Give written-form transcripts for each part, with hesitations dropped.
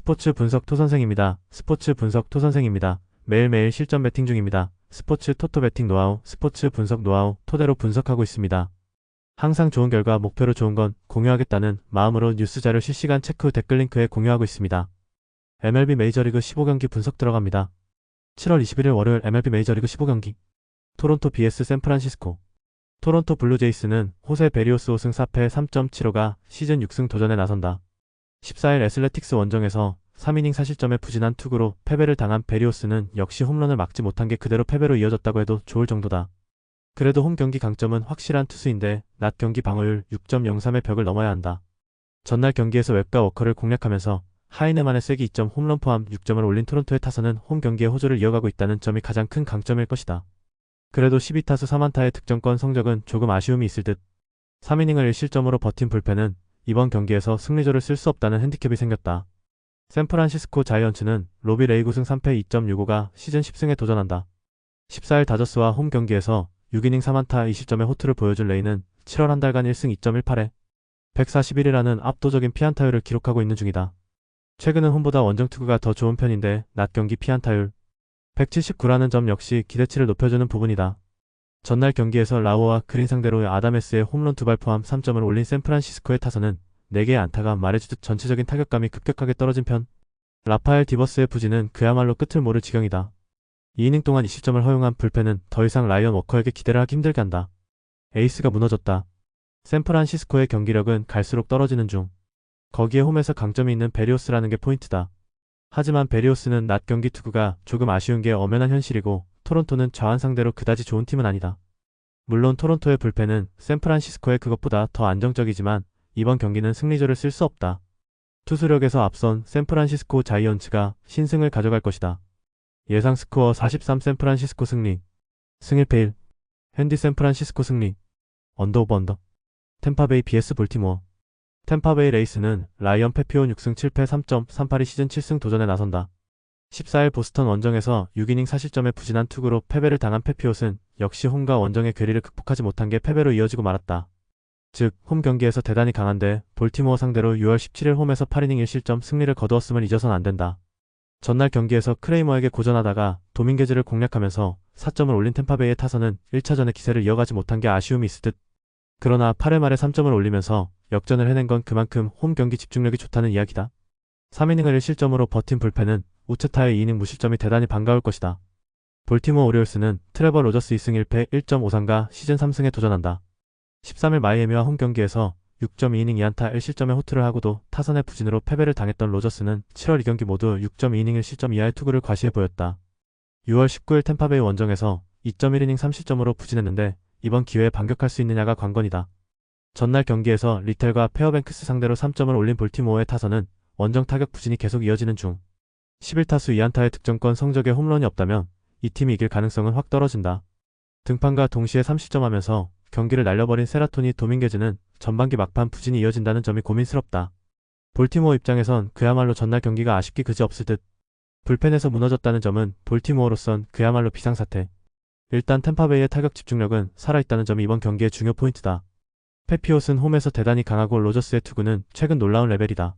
스포츠 분석 토선생입니다. 스포츠 분석 토선생입니다. 매일매일 실전 배팅 중입니다. 스포츠 토토 배팅 노하우, 스포츠 분석 노하우 토대로 분석하고 있습니다. 항상 좋은 결과 목표로 좋은 건 공유하겠다는 마음으로 뉴스 자료 실시간 체크 후 댓글 링크에 공유하고 있습니다. MLB 메이저리그 15경기 분석 들어갑니다. 7월 21일 월요일 MLB 메이저리그 15경기 토론토 vs 샌프란시스코. 토론토 블루제이스는 호세 베리오스 5승 4패 3.75가 시즌 6승 도전에 나선다. 14일 애슬레틱스 원정에서 3이닝 4실점의 부진한 투구로 패배를 당한 베리오스는 역시 홈런을 막지 못한 게 그대로 패배로 이어졌다고 해도 좋을 정도다. 그래도 홈 경기 강점은 확실한 투수인데 낮 경기 방어율 6.03의 벽을 넘어야 한다. 전날 경기에서 웹과 워커를 공략하면서 하이네만의 쐐기 2점 홈런 포함 6점을 올린 토론토의 타선은 홈 경기의 호조를 이어가고 있다는 점이 가장 큰 강점일 것이다. 그래도 12타수 3안타의 득점권 성적은 조금 아쉬움이 있을 듯. 3이닝을 1실점으로 버틴 불펜은 이번 경기에서 승리조를 쓸 수 없다는 핸디캡이 생겼다. 샌프란시스코 자이언츠는 로비 레이 9승 3패 2.65가 시즌 10승에 도전한다. 14일 다저스와 홈 경기에서 6이닝 3안타 2실점의 호투를 보여준 레이는 7월 한 달간 1승 2.18에 141이라는 압도적인 피안타율을 기록하고 있는 중이다. 최근은 홈보다 원정 투구가 더 좋은 편인데 낮 경기 피안타율 179라는 점 역시 기대치를 높여주는 부분이다. 전날 경기에서 라오와 그린 상대로 아담에스의 홈런 2발 포함 3점을 올린 샌프란시스코의 타선은 4개의 안타가 말해주듯 전체적인 타격감이 급격하게 떨어진 편. 라파엘 디버스의 부진은 그야말로 끝을 모를 지경이다. 2이닝 동안 2실점을 허용한 불펜은 더 이상 라이언 워커에게 기대를 하기 힘들게 한다. 에이스가 무너졌다. 샌프란시스코의 경기력은 갈수록 떨어지는 중. 거기에 홈에서 강점이 있는 베리오스라는 게 포인트다. 하지만 베리오스는 낮 경기 투구가 조금 아쉬운 게 엄연한 현실이고 토론토는 좌완 상대로 그다지 좋은 팀은 아니다. 물론 토론토의 불펜은 샌프란시스코의 그것보다 더 안정적이지만 이번 경기는 승리조를 쓸 수 없다. 투수력에서 앞선 샌프란시스코 자이언츠가 신승을 가져갈 것이다. 예상 스코어 43 샌프란시스코 승리. 승 1패 1. 핸디 샌프란시스코 승리. 언더 오버 언더. 템파베이 vs 볼티모어. 템파베이 레이스는 라이언 페피온 6승 7패 3.38이 시즌 7승 도전에 나선다. 14일 보스턴 원정에서 6이닝 4실점의 부진한 투구로 패배를 당한 페피옷은 역시 홈과 원정의 괴리를 극복하지 못한 게 패배로 이어지고 말았다. 즉, 홈 경기에서 대단히 강한데 볼티모어 상대로 6월 17일 홈에서 8이닝 1실점 승리를 거두었음을 잊어선 안 된다. 전날 경기에서 크레이머에게 고전하다가 도밍게즈를 공략하면서 4점을 올린 템파베이의 타선은 1차전의 기세를 이어가지 못한 게 아쉬움이 있을 듯. 그러나 8회 말에 3점을 올리면서 역전을 해낸 건 그만큼 홈 경기 집중력이 좋다는 이야기다. 3이닝을 1실점으로 버틴 불펜은 우체타의 2이닝 무실점이 대단히 반가울 것이다. 볼티모어 오리올스는 트레버 로저스 2승 1패 1.53가 시즌 3승에 도전한다. 13일 마이애미와 홈 경기에서 6.2이닝 2안타 1실점의 호투를 하고도 타선의 부진으로 패배를 당했던 로저스는 7월 2경기 모두 6.2이닝 1실점 이하의 투구를 과시해 보였다. 6월 19일 템파베이 원정에서 2.1이닝 3실점으로 부진했는데 이번 기회에 반격할 수 있느냐가 관건이다. 전날 경기에서 리텔과 페어뱅크스 상대로 3점을 올린 볼티모어의 타선은 원정 타격 부진이 계속 이어지는 중. 11타수 2안타의 득점권 성적에 홈런이 없다면 이 팀이 이길 가능성은 확 떨어진다. 등판과 동시에 3실점하면서 경기를 날려버린 세라토니 도밍게즈는 전반기 막판 부진이 이어진다는 점이 고민스럽다. 볼티모어 입장에선 그야말로 전날 경기가 아쉽기 그지없을 듯. 불펜에서 무너졌다는 점은 볼티모어로선 그야말로 비상사태. 일단 템파베이의 타격 집중력은 살아있다는 점이 이번 경기의 중요 포인트다. 페피옷은 홈에서 대단히 강하고 로저스의 투구는 최근 놀라운 레벨이다.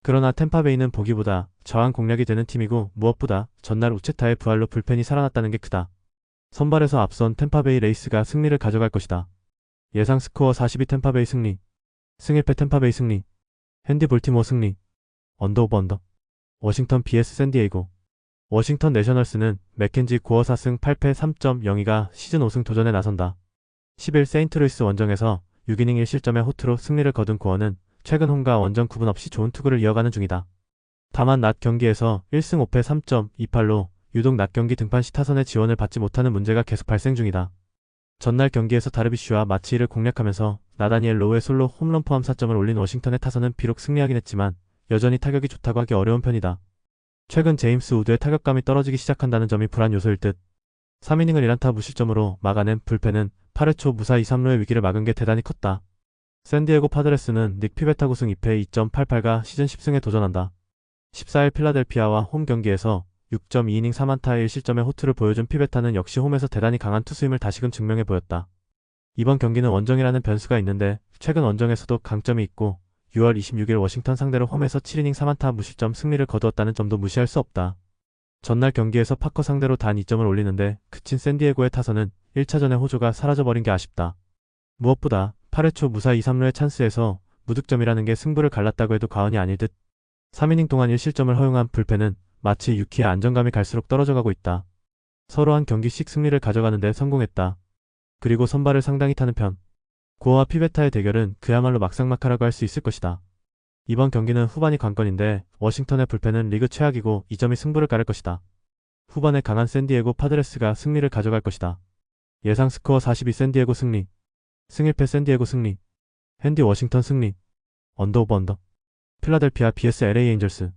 그러나 템파베이는 보기보다 저항 공략이 되는 팀이고 무엇보다 전날 우체타의 부활로 불펜이 살아났다는 게 크다. 선발에서 앞선 템파베이 레이스가 승리를 가져갈 것이다. 예상 스코어 42 템파베이 승리. 승 1패 템파베이 승리. 핸디 볼티모어 승리. 언더 오버 언더. 워싱턴 vs 샌디에이고. 워싱턴 내셔널스는 맥켄지 9월 4승 8패 3.02가 시즌 5승 도전에 나선다. 10일 세인트루이스 원정에서 6이닝 1실점의 호투로 승리를 거둔 9월은 최근 홈과 원정 구분 없이 좋은 투구를 이어가는 중이다. 다만 낮 경기에서 1승 5패 3.28로 유독 낮 경기 등판 시 타선의 지원을 받지 못하는 문제가 계속 발생 중이다. 전날 경기에서 다르비쉬와 마치이를 공략하면서 나다니엘 로우의 솔로 홈런 포함 4점을 올린 워싱턴의 타선은 비록 승리하긴 했지만 여전히 타격이 좋다고 하기 어려운 편이다. 최근 제임스 우드의 타격감이 떨어지기 시작한다는 점이 불안 요소일 듯. 3이닝을 1안타 무실점으로 막아낸 불펜은 8회 초 무사 2-3루의 위기를 막은 게 대단히 컸다. 샌디에고 파드레스는 닉 피베타 9승 2패 2.88가 시즌 10승에 도전한다. 14일 필라델피아와 홈 경기에서 6.2이닝 3안타의 1실점의 호투를 보여준 피베타는 역시 홈에서 대단히 강한 투수임을 다시금 증명해 보였다. 이번 경기는 원정이라는 변수가 있는데 최근 원정에서도 강점이 있고 6월 26일 워싱턴 상대로 홈에서 7이닝 3안타 무실점 승리를 거두었다는 점도 무시할 수 없다. 전날 경기에서 파커 상대로 단 2점을 올리는데 그친 샌디에고의 타선은 1차전의 호조가 사라져버린 게 아쉽다. 무엇보다 8회 초 무사 2-3루의 찬스에서 무득점이라는 게 승부를 갈랐다고 해도 과언이 아닐 듯. 3이닝 동안 1실점을 허용한 불펜은 마치 유키의 안정감이 갈수록 떨어져가고 있다. 서로 한 경기씩 승리를 가져가는 데 성공했다. 그리고 선발을 상당히 타는 편. 고어와 피베타의 대결은 그야말로 막상막하라고 할 수 있을 것이다. 이번 경기는 후반이 관건인데 워싱턴의 불펜은 리그 최악이고 이 점이 승부를 가를 것이다. 후반에 강한 샌디에고 파드레스가 승리를 가져갈 것이다. 예상 스코어 42 샌디에고 승리. 승일패 샌디에고 승리. 핸디 워싱턴 승리. 언더 오버 언더. 필라델피아 vs LA 에인절스.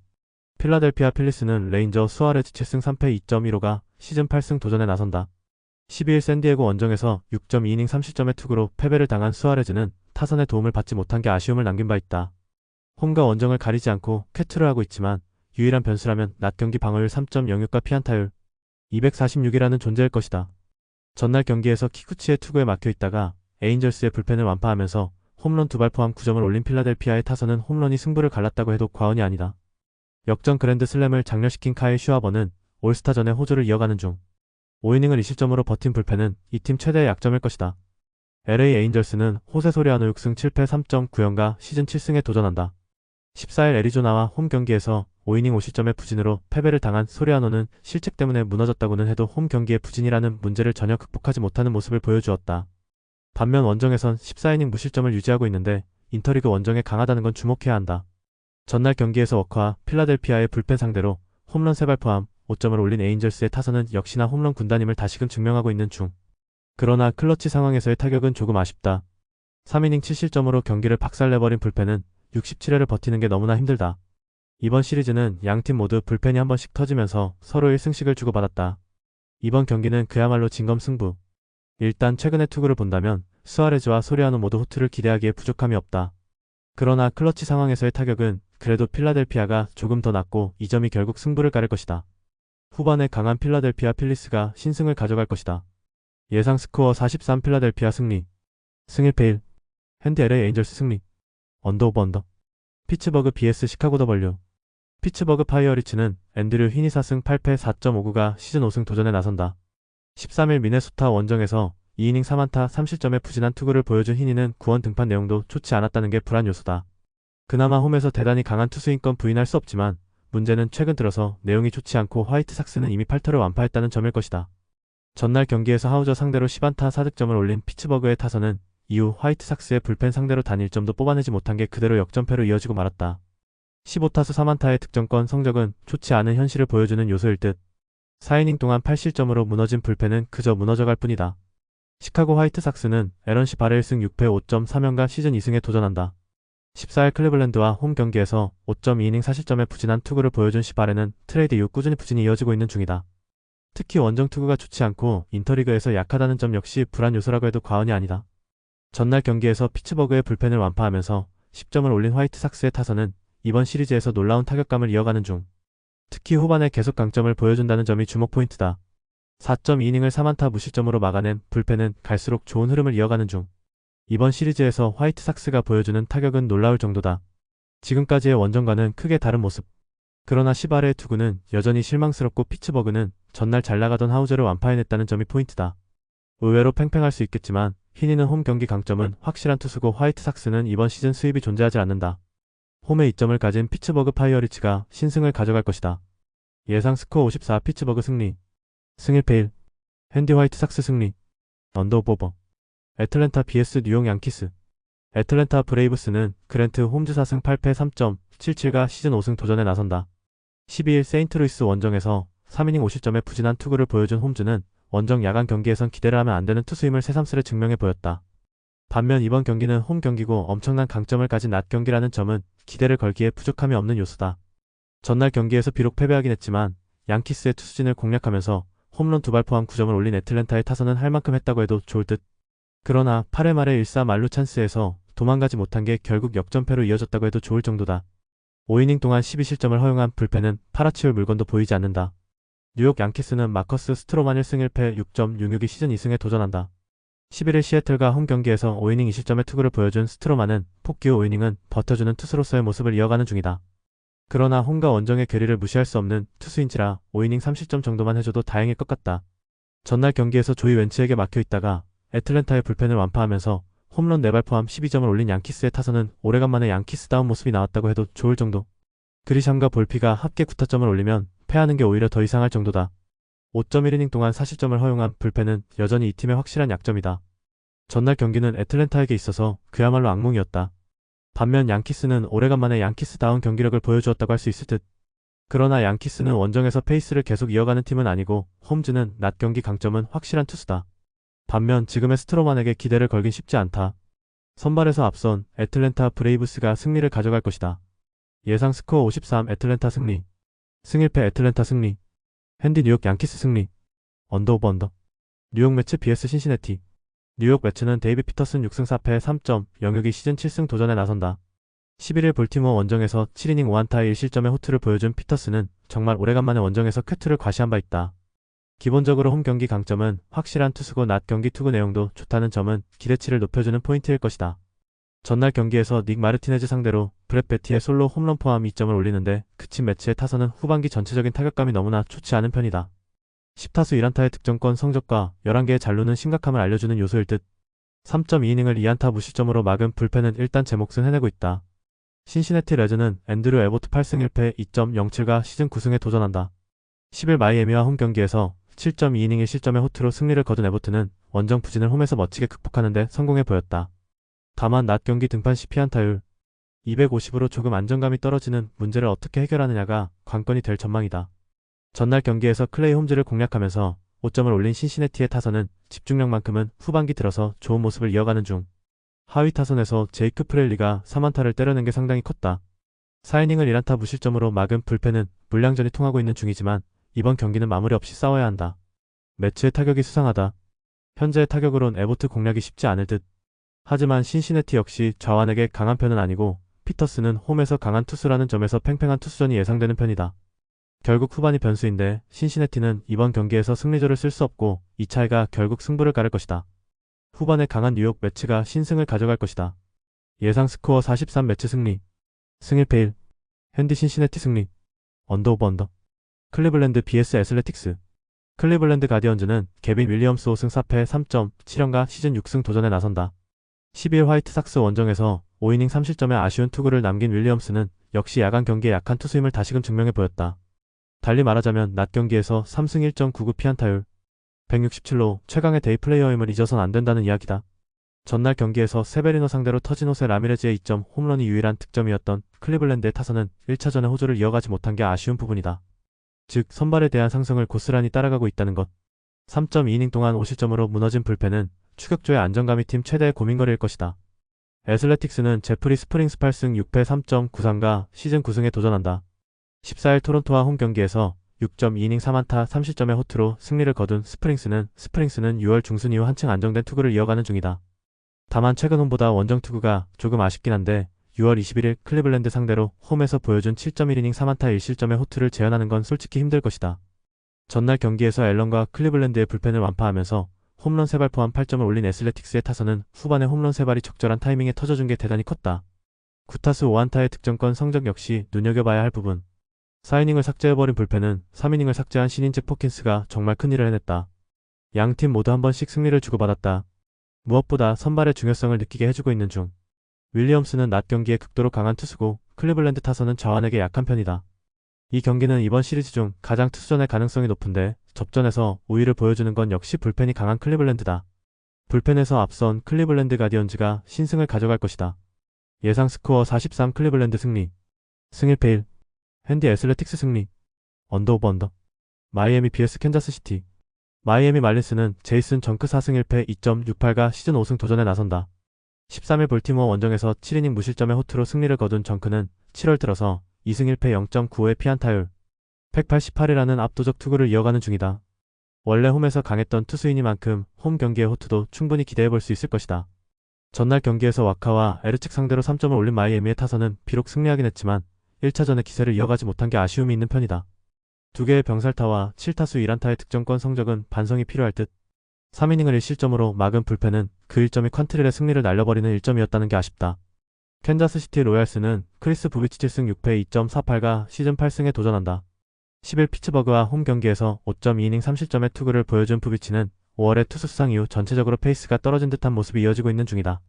필라델피아 필리스는 레인저 수아레즈 7승 3패 2.15가 시즌 8승 도전에 나선다. 12일 샌디에고 원정에서 6.2이닝 3실점의 투구로 패배를 당한 수아레즈는 타선의 도움을 받지 못한 게 아쉬움을 남긴 바 있다. 홈과 원정을 가리지 않고 쾌투를 하고 있지만 유일한 변수라면 낮 경기 방어율 3.06과 피안타율 246이라는 존재일 것이다. 전날 경기에서 키쿠치의 투구에 막혀있다가 에인절스의 불펜을 완파하면서 홈런 2발 포함 9점을 올린 필라델피아의 타선은 홈런이 승부를 갈랐다고 해도 과언이 아니다. 역전 그랜드 슬램을 장렬시킨 카일 슈아버는 올스타전에 호조를 이어가는 중 5이닝을 2실점으로 버틴 불펜은 이 팀 최대의 약점일 것이다. LA 에인절스는 호세 소리아노 6승 7패 3.9연가 시즌 7승에 도전한다. 14일 애리조나와 홈 경기에서 5이닝 5실점의 부진으로 패배를 당한 소리아노는 실책 때문에 무너졌다고는 해도 홈 경기의 부진이라는 문제를 전혀 극복하지 못하는 모습을 보여주었다. 반면 원정에선 14이닝 무실점을 유지하고 있는데 인터리그 원정에 강하다는 건 주목해야 한다. 전날 경기에서 워커와 필라델피아의 불펜 상대로 홈런 3발 포함 5점을 올린 에인절스의 타선은 역시나 홈런 군단임을 다시금 증명하고 있는 중. 그러나 클러치 상황에서의 타격은 조금 아쉽다. 3이닝 7실점으로 경기를 박살내버린 불펜은 67회를 버티는 게 너무나 힘들다. 이번 시리즈는 양팀 모두 불펜이 한 번씩 터지면서 서로 1승씩을 주고받았다. 이번 경기는 그야말로 진검승부. 일단 최근의 투구를 본다면 수아레즈와 소리아노 모두 호투를 기대하기에 부족함이 없다. 그러나 클러치 상황에서의 타격은 그래도 필라델피아가 조금 더 낮고 이 점이 결국 승부를 가를 것이다. 후반에 강한 필라델피아 필리스가 신승을 가져갈 것이다. 예상 스코어 43 필라델피아 승리. 승일패 1. 핸디 LA 에인절스 승리. 언더 오버 언더. 피츠버그 vs 시카고 더블유. 피츠버그 파이어리츠는 앤드류 휘니 4승 8패 4.59가 시즌 5승 도전에 나선다. 13일 미네소타 원정에서 2이닝 3안타 3실점의 부진한 투구를 보여준 휘니는 구원 등판 내용도 좋지 않았다는 게 불안 요소다. 그나마 홈에서 대단히 강한 투수인 건 부인할 수 없지만 문제는 최근 들어서 내용이 좋지 않고 화이트삭스는 이미 8터를 완파했다는 점일 것이다. 전날 경기에서 하우저 상대로 10안타 4득점을 올린 피츠버그의 타선은 이후 화이트삭스의 불펜 상대로 단 1점도 뽑아내지 못한 게 그대로 역전패로 이어지고 말았다. 15타수 3안타의 득점권 성적은 좋지 않은 현실을 보여주는 요소일 듯. 4이닝 동안 8실점으로 무너진 불펜은 그저 무너져갈 뿐이다. 시카고 화이트삭스는 에런시 바레 1승 6패 5.3연가 시즌 2승에 도전한다. 14일 클리블랜드와 홈 경기에서 5.2이닝 4실점의 부진한 투구를 보여준 시바레는 트레이드 이후 꾸준히 부진이 이어지고 있는 중이다. 특히 원정 투구가 좋지 않고 인터리그에서 약하다는 점 역시 불안 요소라고 해도 과언이 아니다. 전날 경기에서 피츠버그의 불펜을 완파하면서 10점을 올린 화이트삭스의 타선은 이번 시리즈에서 놀라운 타격감을 이어가는 중. 특히 후반에 계속 강점을 보여준다는 점이 주목 포인트다. 4.2이닝을 3안타 무실점으로 막아낸 불펜은 갈수록 좋은 흐름을 이어가는 중. 이번 시리즈에서 화이트삭스가 보여주는 타격은 놀라울 정도다. 지금까지의 원정과는 크게 다른 모습. 그러나 시바레의 투구는 여전히 실망스럽고 피츠버그는 전날 잘 나가던 하우저를 완파해냈다는 점이 포인트다. 의외로 팽팽할 수 있겠지만 휘니는 홈 경기 강점은 확실한 투수고 화이트삭스는 이번 시즌 수입이 존재하지 않는다. 홈에 이점을 가진 피츠버그 파이어리츠가 신승을 가져갈 것이다. 예상 스코어 54 피츠버그 승리. 승일패 1. 핸디 화이트삭스 승리. 언더 오버. 애틀랜타 vs 뉴욕 양키스. 애틀랜타 브레이브스는 그랜트 홈즈 4승 8패 3.77가 시즌 5승 도전에 나선다. 12일 세인트루이스 원정에서 3이닝 5실점의 부진한 투구를 보여준 홈즈는 원정 야간 경기에선 기대를 하면 안 되는 투수임을 새삼스레 증명해 보였다. 반면 이번 경기는 홈 경기고 엄청난 강점을 가진 낮 경기라는 점은 기대를 걸기에 부족함이 없는 요소다. 전날 경기에서 비록 패배하긴 했지만 양키스의 투수진을 공략하면서 홈런 2발 포함 9점을 올린 애틀랜타의 타선은 할 만큼 했다고 해도 좋을 듯. 그러나 8회 말의 1사 만루 찬스에서 도망가지 못한 게 결국 역전패로 이어졌다고 해도 좋을 정도다. 5이닝 동안 12실점을 허용한 불펜은 팔아치울 물건도 보이지 않는다. 뉴욕 양키스는 마커스 스트로만 1승 1패 6.66이 시즌 2승에 도전한다. 11일 시애틀과 홈 경기에서 5이닝 2실점의 투구를 보여준 스트로만은 폭기 후 5이닝은 버텨주는 투수로서의 모습을 이어가는 중이다. 그러나 홈과 원정의 괴리를 무시할 수 없는 투수인지라 5이닝 3실점 정도만 해줘도 다행일 것 같다. 전날 경기에서 조이 웬츠에게 막혀있다가 애틀랜타의 불펜을 완파하면서 홈런 4발 포함 12점을 올린 양키스의 타선은 오래간만에 양키스다운 모습이 나왔다고 해도 좋을 정도. 그리샴과 볼피가 합계 9타점을 올리면 패하는 게 오히려 더 이상할 정도다. 5.1이닝 동안 4실점을 허용한 불펜은 여전히 이 팀의 확실한 약점이다. 전날 경기는 애틀랜타에게 있어서 그야말로 악몽이었다. 반면 양키스는 오래간만에 양키스다운 경기력을 보여주었다고 할 수 있을 듯. 그러나 양키스는 원정에서 페이스를 계속 이어가는 팀은 아니고 홈즈는 낮 경기 강점은 확실한 투수다. 반면 지금의 스트로만에게 기대를 걸긴 쉽지 않다. 선발에서 앞선 애틀랜타 브레이브스가 승리를 가져갈 것이다. 예상 스코어 53 애틀랜타 승리. 승일패 애틀랜타 승리. 핸디 뉴욕 양키스 승리. 언더 오버 언더. 뉴욕 매츠 vs 신시내티. 뉴욕 매츠는 데이비 피터슨 6승 4패 3.06이 시즌 7승 도전에 나선다. 11일 볼티모어 원정에서 7이닝 5안타 1실점의 호투를 보여준 피터슨은 정말 오래간만에 원정에서 쾌투를 과시한 바 있다. 기본적으로 홈 경기 강점은 확실한 투수고 낮 경기 투구 내용도 좋다는 점은 기대치를 높여주는 포인트일 것이다. 전날 경기에서 닉 마르티네즈 상대로 브렛 베티의 솔로 홈런 포함 2점을 올리는데 그친 매치의 타선은 후반기 전체적인 타격감이 너무나 좋지 않은 편이다. 10타수 1안타의 득점권 성적과 11개의 잔루는 심각함을 알려주는 요소일 듯. 3.2이닝을 2안타 무실점으로 막은 불펜은 일단 제 몫은 해내고 있다. 신시내티 레즈는 앤드류 에보트 8승 1패 2.07가 시즌 9승에 도전한다. 10일 마이애미와 홈 경기에서 7.2이닝 1실점의 호투로 승리를 거둔 에보트는 원정 부진을 홈에서 멋지게 극복하는 데 성공해 보였다. 다만 낮 경기 등판 시 피안타율 250으로 조금 안정감이 떨어지는 문제를 어떻게 해결하느냐가 관건이 될 전망이다. 전날 경기에서 클레이 홈즈를 공략하면서 5점을 올린 신시내티의 타선은 집중력만큼은 후반기 들어서 좋은 모습을 이어가는 중. 하위 타선에서 제이크 프렐리가 3안타를 때려낸 게 상당히 컸다. 4이닝을 1안타 무실점으로 막은 불펜은 물량전이 통하고 있는 중이지만 이번 경기는 마무리 없이 싸워야 한다. 매치의 타격이 수상하다. 현재의 타격으론 에보트 공략이 쉽지 않을 듯. 하지만 신시내티 역시 좌완에게 강한 편은 아니고 피터스는 홈에서 강한 투수라는 점에서 팽팽한 투수전이 예상되는 편이다. 결국 후반이 변수인데 신시내티는 이번 경기에서 승리조를 쓸 수 없고 이 차이가 결국 승부를 가를 것이다. 후반에 강한 뉴욕 매치가 신승을 가져갈 것이다. 예상 스코어 43 매치 승리. 승일패 1. 핸디 신시내티 승리. 언더 오버 언더. 클리블랜드 vs 애슬레틱스. 클리블랜드 가디언즈는 개빈 윌리엄스 5승 4패 3.7연가 시즌 6승 도전에 나선다. 12일 화이트삭스 원정에서 5이닝 3실점의 아쉬운 투구를 남긴 윌리엄스는 역시 야간 경기에 약한 투수임을 다시금 증명해 보였다. 달리 말하자면 낮 경기에서 3승 1.99 피안타율 167로 최강의 데이 플레이어임을 잊어선 안 된다는 이야기다. 전날 경기에서 세베리노 상대로 터진 호세 라미레즈의 2점 홈런이 유일한 득점이었던 클리블랜드의 타선은 1차전의 호조를 이어가지 못한 게 아쉬운 부분이다. 즉 선발에 대한 상승을 고스란히 따라가고 있다는 것. 3.2이닝 동안 5실점으로 무너진 불펜은 추격조의 안정감이 팀 최대의 고민거리일 것이다. 애슬레틱스는 제프리 스프링스 8승 6패 3.93가 시즌 9승에 도전한다. 14일 토론토와 홈 경기에서 6.2이닝 3안타 3실점의 호투로 승리를 거둔 스프링스는 6월 중순 이후 한층 안정된 투구를 이어가는 중이다. 다만 최근 홈보다 원정 투구가 조금 아쉽긴 한데 6월 21일 클리블랜드 상대로 홈에서 보여준 7.1이닝 3안타 1실점의 호투를 재현하는 건 솔직히 힘들 것이다. 전날 경기에서 앨런과 클리블랜드의 불펜을 완파하면서 홈런 3발 포함 8점을 올린 애슬레틱스의 타선은 후반에 홈런 3발이 적절한 타이밍에 터져준 게 대단히 컸다. 9타수 5안타의 득점권 성적 역시 눈여겨봐야 할 부분. 4이닝을 삭제해버린 불펜은 3이닝을 삭제한 신인 잭 포킨스가 정말 큰일을 해냈다. 양팀 모두 한 번씩 승리를 주고받았다. 무엇보다 선발의 중요성을 느끼게 해주고 있는 중. 윌리엄스는 낮 경기에 극도로 강한 투수고 클리블랜드 타선은 좌완에게 약한 편이다. 이 경기는 이번 시리즈 중 가장 투수전의 가능성이 높은데 접전에서 우위를 보여주는 건 역시 불펜이 강한 클리블랜드다. 불펜에서 앞선 클리블랜드 가디언즈가 신승을 가져갈 것이다. 예상 스코어 43 클리블랜드 승리. 승일패 1. 핸디 애슬레틱스 승리. 언더 오버 언더. 마이애미 vs 캔자스시티. 마이애미 말린스는 제이슨 정크 4승 1패 2.68가 시즌 5승 도전에 나선다. 13일 볼티모어 원정에서 7이닝 무실점의 호투로 승리를 거둔 정크는 7월 들어서 2승 1패 0.95의 피안타율 188이라는 압도적 투구를 이어가는 중이다. 원래 홈에서 강했던 투수이니만큼 홈 경기의 호투도 충분히 기대해볼 수 있을 것이다. 전날 경기에서 와카와 에르측 상대로 3점을 올린 마이애미의 타선은 비록 승리하긴 했지만 1차전의 기세를 이어가지 못한 게 아쉬움이 있는 편이다. 두 개의 병살타와 7타수 1안타의 득점권 성적은 반성이 필요할 듯. 3이닝을 1실점으로 막은 불펜은 그 1점이 퀀트릴의 승리를 날려버리는 1점이었다는 게 아쉽다. 캔자스시티 로얄스는 크리스 부비치 7승 6패 2.48가 시즌 8승에 도전한다. 10일 피츠버그와 홈 경기에서 5.2이닝 3실점의 투구를 보여준 부비치는 5월의 투수 수상 이후 전체적으로 페이스가 떨어진 듯한 모습이 이어지고 있는 중이다.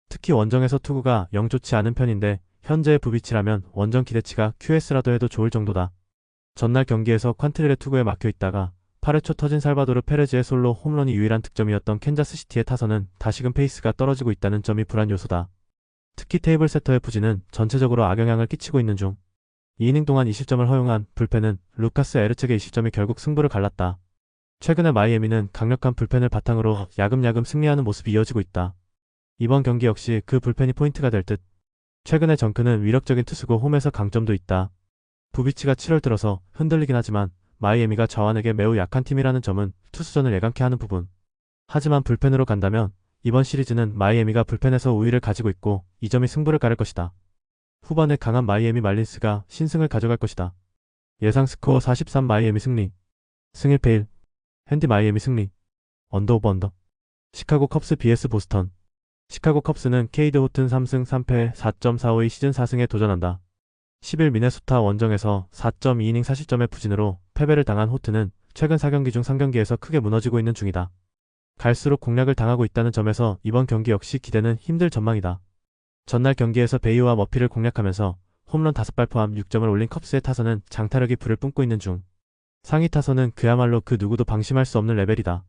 특히 원정에서 투구가 영 좋지 않은 편인데 현재의 부비치라면 원정 기대치가 QS라도 해도 좋을 정도다. 전날 경기에서 퀀트릴의 투구에 막혀있다가 8회 초 터진 살바도르 페레즈의 솔로 홈런이 유일한 득점이었던 캔자스시티의 타선은 다시금 페이스가 떨어지고 있다는 점이 불안 요소다. 특히 테이블 세터의 부진은 전체적으로 악영향을 끼치고 있는 중 2이닝 동안 2실점을 허용한 불펜은 루카스 에르책의 2실점이 결국 승부를 갈랐다. 최근에 마이애미는 강력한 불펜을 바탕으로 야금야금 승리하는 모습이 이어지고 있다. 이번 경기 역시 그 불펜이 포인트가 될 듯. 최근에 정크는 위력적인 투수고 홈에서 강점도 있다. 부비치가 7월 들어서 흔들리긴 하지만 마이애미가 자완에게 매우 약한 팀이라는 점은 투수전을 예감케 하는 부분. 하지만 불펜으로 간다면 이번 시리즈는 마이애미가 불펜에서 우위를 가지고 있고 이 점이 승부를 가를 것이다. 후반에 강한 마이애미 말린스가 신승을 가져갈 것이다. 예상 스코어 43 마이애미 승리. 승 1패 1. 핸디 마이애미 승리. 언더 오버 언더. 시카고 컵스 vs 보스턴. 시카고 컵스는 케이드 호튼 3승 3패 4.45의 시즌 4승에 도전한다. 10일 미네소타 원정에서 4.2이닝 4실점의 부진으로 패배를 당한 호튼은 최근 4경기 중 3경기에서 크게 무너지고 있는 중이다. 갈수록 공략을 당하고 있다는 점에서 이번 경기 역시 기대는 힘들 전망이다. 전날 경기에서 베이와 머피를 공략하면서 홈런 5발 포함 6점을 올린 컵스의 타선은 장타력이 불을 뿜고 있는 중. 상위 타선은 그야말로 그 누구도 방심할 수 없는 레벨이다.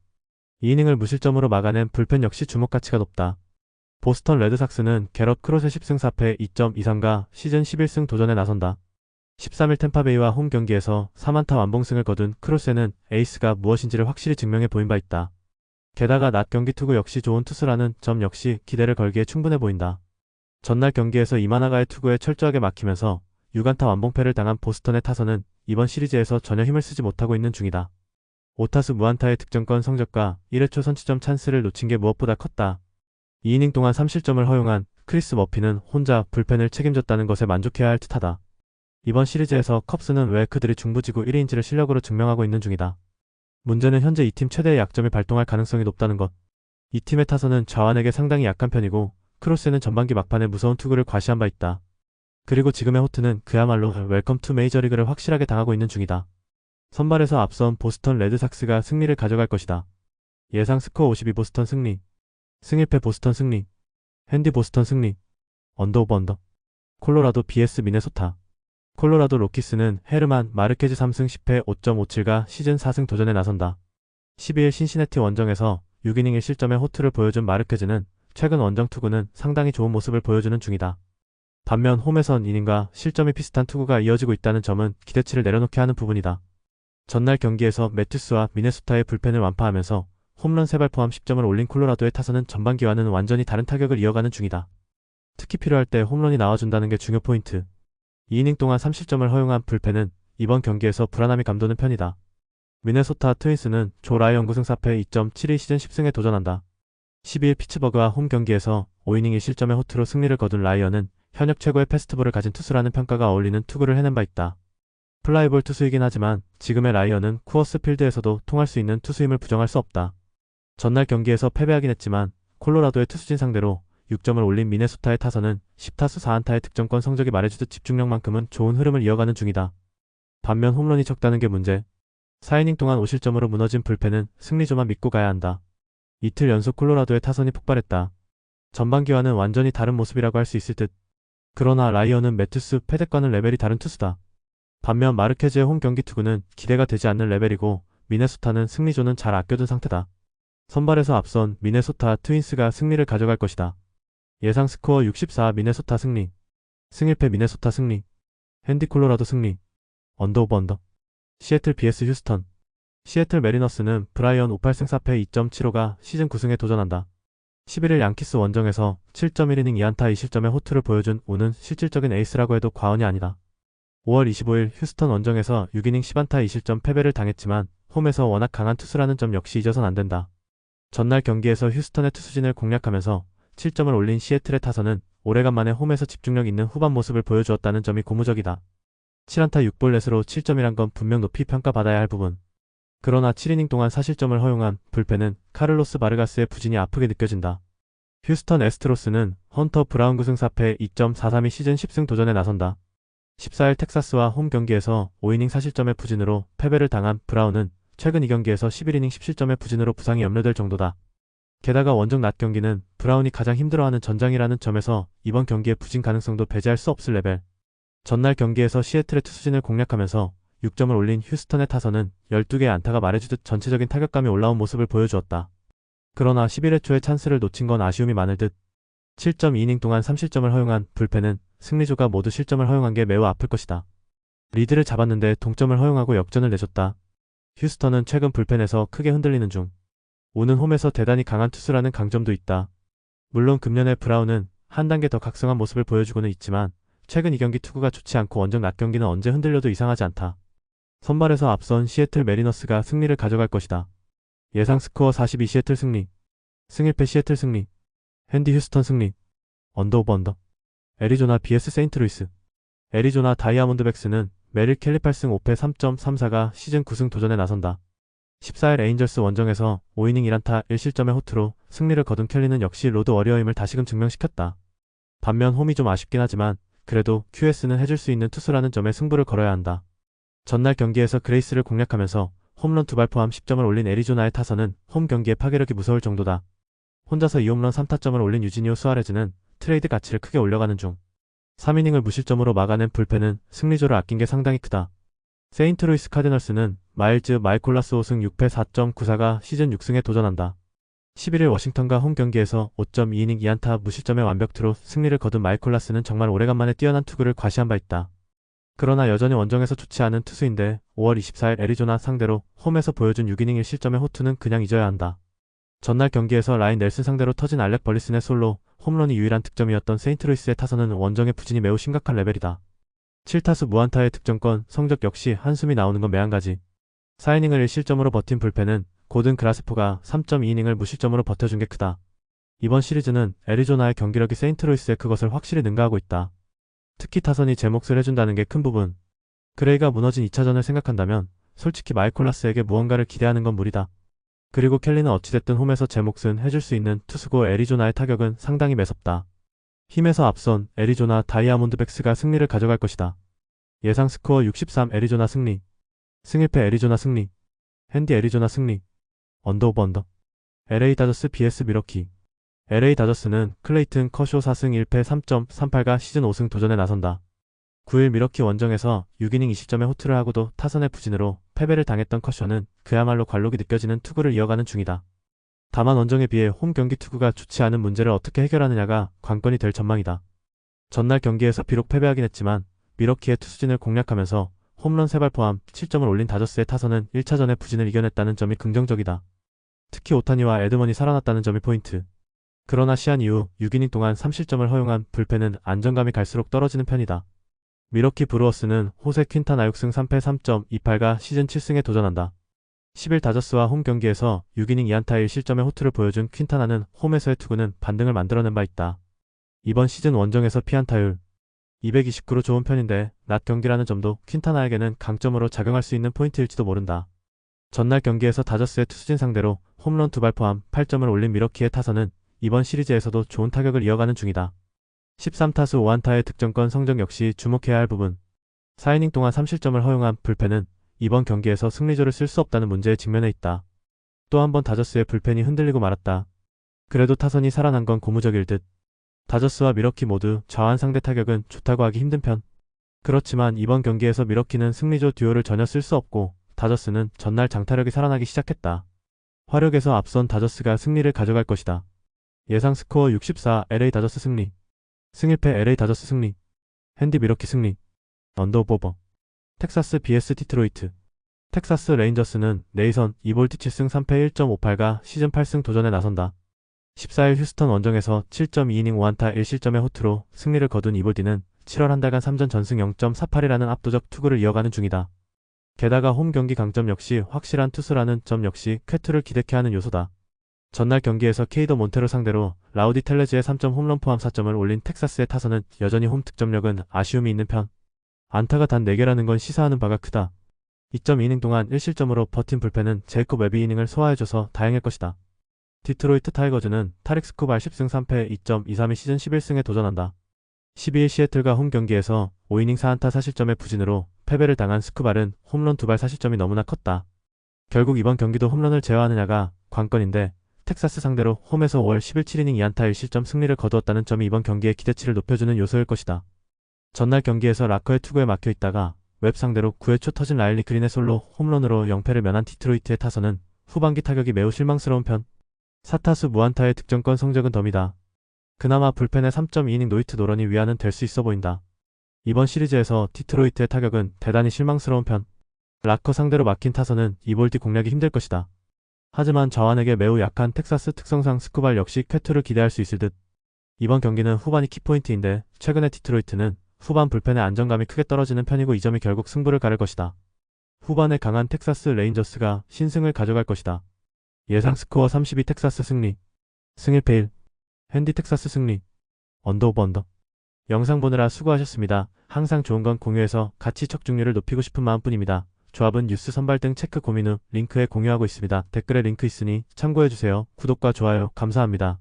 2이닝을 무실점으로 막아낸 불펜 역시 주목 가치가 높다. 보스턴 레드삭스는 게럿 크롯의 10승 4패 2.23가 시즌 11승 도전에 나선다. 13일 템파베이와 홈 경기에서 4안타 완봉승을 거둔 크로스는 에이스가 무엇인지를 확실히 증명해 보인 바 있다. 게다가 낮 경기 투구 역시 좋은 투수라는 점 역시 기대를 걸기에 충분해 보인다. 전날 경기에서 이마나가의 투구에 철저하게 막히면서 6안타 완봉패를 당한 보스턴의 타선은 이번 시리즈에서 전혀 힘을 쓰지 못하고 있는 중이다. 5타수 무안타의 득점권 성적과 1회 초 선취점 찬스를 놓친 게 무엇보다 컸다. 2이닝 동안 3실점을 허용한 크리스 머피는 혼자 불펜을 책임졌다는 것에 만족해야 할 듯하다. 이번 시리즈에서 컵스는 왜 그들이 중부지구 1위인지를 실력으로 증명하고 있는 중이다. 문제는 현재 이 팀 최대의 약점이 발동할 가능성이 높다는 것. 이 팀의 타선은 좌완에게 상당히 약한 편이고 크로스는 전반기 막판에 무서운 투구를 과시한 바 있다. 그리고 지금의 호트는 그야말로 웰컴 투 메이저리그를 확실하게 당하고 있는 중이다. 선발에서 앞선 보스턴 레드삭스가 승리를 가져갈 것이다. 예상 스코어 52 보스턴 승리. 승 1패 보스턴 승리. 핸디 보스턴 승리. 언더 오버 언더. 콜로라도 vs 미네소타. 콜로라도 로키스는 헤르만 마르케즈 3승 10패 5.57가 시즌 4승 도전에 나선다. 12일 신시내티 원정에서 6이닝 1실점의 호투를 보여준 마르케즈는 최근 원정 투구는 상당히 좋은 모습을 보여주는 중이다. 반면 홈에선 이닝과 실점이 비슷한 투구가 이어지고 있다는 점은 기대치를 내려놓게 하는 부분이다. 전날 경기에서 매튜스와 미네소타의 불펜을 완파하면서 홈런 3발 포함 10점을 올린 콜로라도의 타선은 전반기와는 완전히 다른 타격을 이어가는 중이다. 특히 필요할 때 홈런이 나와준다는 게 중요 포인트. 2이닝 동안 3실점을 허용한 불펜은 이번 경기에서 불안함이 감도는 편이다. 미네소타 트윈스는 조 라이언 9승 4패 2.72 시즌 10승에 도전한다. 12일 피츠버그와 홈 경기에서 5이닝 1실점의 호투로 승리를 거둔 라이언은 현역 최고의 패스트볼을 가진 투수라는 평가가 어울리는 투구를 해낸 바 있다. 플라이볼 투수이긴 하지만 지금의 라이언은 쿠어스 필드에서도 통할 수 있는 투수임을 부정할 수 없다. 전날 경기에서 패배하긴 했지만 콜로라도의 투수진 상대로 6점을 올린 미네소타의 타선은 10타수 4안타의 득점권 성적이 말해주듯 집중력만큼은 좋은 흐름을 이어가는 중이다. 반면 홈런이 적다는 게 문제. 4이닝 동안 5실점으로 무너진 불펜은 승리조만 믿고 가야 한다. 이틀 연속 콜로라도의 타선이 폭발했다. 전반기와는 완전히 다른 모습이라고 할 수 있을 듯. 그러나 라이언은 매튜스, 패덱과는 레벨이 다른 투수다. 반면 마르케즈의 홈 경기 투구는 기대가 되지 않는 레벨이고 미네소타는 승리조는 잘 아껴둔 상태다. 선발에서 앞선 미네소타 트윈스가 승리를 가져갈 것이다. 예상 스코어 64 미네소타 승리. 승 1패 미네소타 승리. 핸디 콜로라도 승리. 언더 오버 언더. 시애틀 vs 휴스턴. 시애틀 메리너스는 브라이언 58승 4패 2.75가 시즌 9승에 도전한다. 11일 양키스 원정에서 7.1이닝 2안타 2실점의 호투를 보여준 우는 실질적인 에이스라고 해도 과언이 아니다. 5월 25일 휴스턴 원정에서 6이닝 10안타 2실점 패배를 당했지만 홈에서 워낙 강한 투수라는 점 역시 잊어선 안 된다. 전날 경기에서 휴스턴의 투수진을 공략하면서 7점을 올린 시애틀의 타선은 오래간만에 홈에서 집중력 있는 후반 모습을 보여주었다는 점이 고무적이다. 7안타 6볼넷으로 7점이란 건 분명 높이 평가받아야 할 부분. 그러나 7이닝 동안 4실점을 허용한 불펜은 카를로스 바르가스의 부진이 아프게 느껴진다. 휴스턴 애스트로스는 헌터 브라운 구승 4패 2.432 시즌 10승 도전에 나선다. 14일 텍사스와 홈 경기에서 5이닝 4실점의 부진으로 패배를 당한 브라운은 최근 2경기에서 11이닝 10실점의 부진으로 부상이 염려될 정도다. 게다가 원정 낮 경기는 브라운이 가장 힘들어하는 전장이라는 점에서 이번 경기의 부진 가능성도 배제할 수 없을 레벨. 전날 경기에서 시애틀의 투수진을 공략하면서 6점을 올린 휴스턴의 타선은 12개의 안타가 말해주듯 전체적인 타격감이 올라온 모습을 보여주었다. 그러나 11회 초에 찬스를 놓친 건 아쉬움이 많을 듯. 7.2이닝 동안 3실점을 허용한 불펜은 승리조가 모두 실점을 허용한 게 매우 아플 것이다. 리드를 잡았는데 동점을 허용하고 역전을 내줬다. 휴스턴은 최근 불펜에서 크게 흔들리는 중. 오는 홈에서 대단히 강한 투수라는 강점도 있다. 물론 금년의 브라운은 한 단계 더 각성한 모습을 보여주고는 있지만 최근 2경기 투구가 좋지 않고 원정 낮 경기는 언제 흔들려도 이상하지 않다. 선발에서 앞선 시애틀 메리너스가 승리를 가져갈 것이다. 예상 스코어 42 시애틀 승리. 승일패 시애틀 승리. 핸디 휴스턴 승리. 언더 오버 언더. 애리조나 vs 세인트루이스. 애리조나 다이아몬드백스는 메릴 켈리 8승 5패 3.34가 시즌 9승 도전에 나선다. 14일 에인절스 원정에서 5이닝 1안타 1실점의 호투로 승리를 거둔 켈리는 역시 로드 워리어임을 다시금 증명시켰다. 반면 홈이 좀 아쉽긴 하지만 그래도 QS는 해줄 수 있는 투수라는 점에 승부를 걸어야 한다. 전날 경기에서 그레이스를 공략하면서 홈런 2발 포함 10점을 올린 애리조나의 타선은 홈 경기의 파괴력이 무서울 정도다. 혼자서 2홈런 3타점을 올린 유지니오 수아레즈는 트레이드 가치를 크게 올려가는 중. 3이닝을 무실점으로 막아낸 불펜은 승리조를 아낀 게 상당히 크다. 세인트루이스 카디널스는 마일즈 마이콜라스 5승 6패 4.94가 시즌 6승에 도전한다. 11일 워싱턴과 홈 경기에서 5.2이닝 2안타 무실점의 완벽투로 승리를 거둔 마이콜라스는 정말 오래간만에 뛰어난 투구를 과시한 바 있다. 그러나 여전히 원정에서 좋지 않은 투수인데 5월 24일 애리조나 상대로 홈에서 보여준 6이닝 1실점의 호투는 그냥 잊어야 한다. 전날 경기에서 라인 넬슨 상대로 터진 알렉 벌리슨의 솔로 홈런이 유일한 득점이었던 세인트루이스의 타선은 원정의 부진이 매우 심각한 레벨이다. 7타수 무안타의 득점권, 성적 역시 한숨이 나오는 건 매한가지. 4이닝을 1실점으로 버틴 불펜은 고든 그라스포가 3.2이닝을 무실점으로 버텨준 게 크다. 이번 시리즈는 애리조나의 경기력이 세인트루이스의 그것을 확실히 능가하고 있다. 특히 타선이 제 몫을 해준다는 게 큰 부분. 그레이가 무너진 2차전을 생각한다면 솔직히 마이콜라스에게 무언가를 기대하는 건 무리다. 그리고 켈리는 어찌됐든 홈에서 제 몫은 해줄 수 있는 투수고 애리조나의 타격은 상당히 매섭다. 힘에서 앞선 애리조나 다이아몬드백스가 승리를 가져갈 것이다. 예상 스코어 63 애리조나 승리. 승일패 애리조나 승리. 핸디 애리조나 승리. 언더 오버 언더. LA 다저스 vs 미러키. LA 다저스는 클레이튼 커쇼 4승 1패 3.38가 시즌 5승 도전에 나선다. 9일 미러키 원정에서 6이닝 20점의 호투를 하고도 타선의 부진으로 패배를 당했던 커쇼는 그야말로 관록이 느껴지는 투구를 이어가는 중이다. 다만 원정에 비해 홈 경기 투구가 좋지 않은 문제를 어떻게 해결하느냐가 관건이 될 전망이다. 전날 경기에서 비록 패배하긴 했지만 미러키의 투수진을 공략하면서 홈런 3발 포함 7점을 올린 다저스의 타선은 1차전의 부진을 이겨냈다는 점이 긍정적이다. 특히 오타니와 에드먼이 살아났다는 점이 포인트. 그러나 시한 이후 6이닝 동안 3실점을 허용한 불펜은 안정감이 갈수록 떨어지는 편이다. 미러키 브루어스는 호세 퀸타나 6승 3패 3.28가 시즌 7승에 도전한다. 10일 다저스와 홈 경기에서 6이닝 2안타 1실점의 호투를 보여준 퀸타나는 홈에서의 투구는 반등을 만들어낸 바 있다. 이번 시즌 원정에서 피안타율 229로 좋은 편인데 낮 경기라는 점도 퀸타나에게는 강점으로 작용할 수 있는 포인트일지도 모른다. 전날 경기에서 다저스의 투수진 상대로 홈런 2발 포함 8점을 올린 미러키의 타선은 이번 시리즈에서도 좋은 타격을 이어가는 중이다. 13타수 5안타의 득점권 성적 역시 주목해야 할 부분. 4이닝 동안 3실점을 허용한 불펜은 이번 경기에서 승리조를 쓸 수 없다는 문제에 직면해 있다. 또 한 번 다저스의 불펜이 흔들리고 말았다. 그래도 타선이 살아난 건 고무적일 듯. 다저스와 미러키 모두 좌완 상대 타격은 좋다고 하기 힘든 편. 그렇지만 이번 경기에서 미러키는 승리조 듀오를 전혀 쓸 수 없고 다저스는 전날 장타력이 살아나기 시작했다. 화력에서 앞선 다저스가 승리를 가져갈 것이다. 예상 스코어 64 LA 다저스 승리. 승일패 LA 다저스 승리. 핸디 미러키 승리. 언더 오버. 텍사스 vs 디트로이트. 텍사스 레인저스는 네이선 2볼티 7승 3패 1.58가 시즌 8승 도전에 나선다. 14일 휴스턴 원정에서 7.2이닝 5안타 1실점의 호투로 승리를 거둔 이볼디는 7월 한 달간 3전 전승 0.48이라는 압도적 투구를 이어가는 중이다. 게다가 홈 경기 강점 역시 확실한 투수라는 점 역시 쾌투를 기대케 하는 요소다. 전날 경기에서 케이더 몬테로 상대로 라우디 텔레즈의 3점 홈런 포함 4점을 올린 텍사스의 타선은 여전히 홈 득점력은 아쉬움이 있는 편. 안타가 단 4개라는 건 시사하는 바가 크다. 2.2이닝 동안 1실점으로 버틴 불펜은 제이콥 웹이 이닝을 소화해줘서 다행일 것이다. 디트로이트 타이거즈는 타릭 스코발 10승 3패 2.23이 시즌 11승에 도전한다. 12일 시애틀과 홈 경기에서 5이닝 4안타 4실점의 부진으로 패배를 당한 스쿠발은 홈런 2발 4실점이 너무나 컸다. 결국 이번 경기도 홈런을 제어하느냐가 관건인데 텍사스 상대로 홈에서 5월 10일 7이닝 2안타 1실점 승리를 거두었다는 점이 이번 경기의 기대치를 높여주는 요소일 것이다. 전날 경기에서 라커의 투구에 막혀있다가 웹 상대로 9회 초 터진 라일리 그린의 솔로 홈런으로 0패를 면한 디트로이트의 타선은 후반기 타격이 매우 실망스러운 편. 4타수 무안타의 득점권 성적은 덤이다. 그나마 불펜의 3.2이닝 노히트 노런이 위안은 될 수 있어 보인다. 이번 시리즈에서 디트로이트의 타격은 대단히 실망스러운 편. 라커 상대로 막힌 타선은 이볼디 공략이 힘들 것이다. 하지만 자완에게 매우 약한 텍사스 특성상 스쿠발 역시 쾌투를 기대할 수 있을 듯. 이번 경기는 후반이 키포인트인데 최근의 디트로이트는 후반 불펜의 안정감이 크게 떨어지는 편이고 이 점이 결국 승부를 가를 것이다. 후반에 강한 텍사스 레인저스가 신승을 가져갈 것이다. 예상 스코어 32 텍사스 승리. 승 1패 1. 핸디 텍사스 승리. 언더 오브 언더. 영상 보느라 수고하셨습니다. 항상 좋은 건 공유해서 가치 척중률을 높이고 싶은 마음뿐입니다. 조합은 뉴스 선발 등 체크 고민 후 링크에 공유하고 있습니다. 댓글에 링크 있으니 참고해주세요. 구독과 좋아요 감사합니다.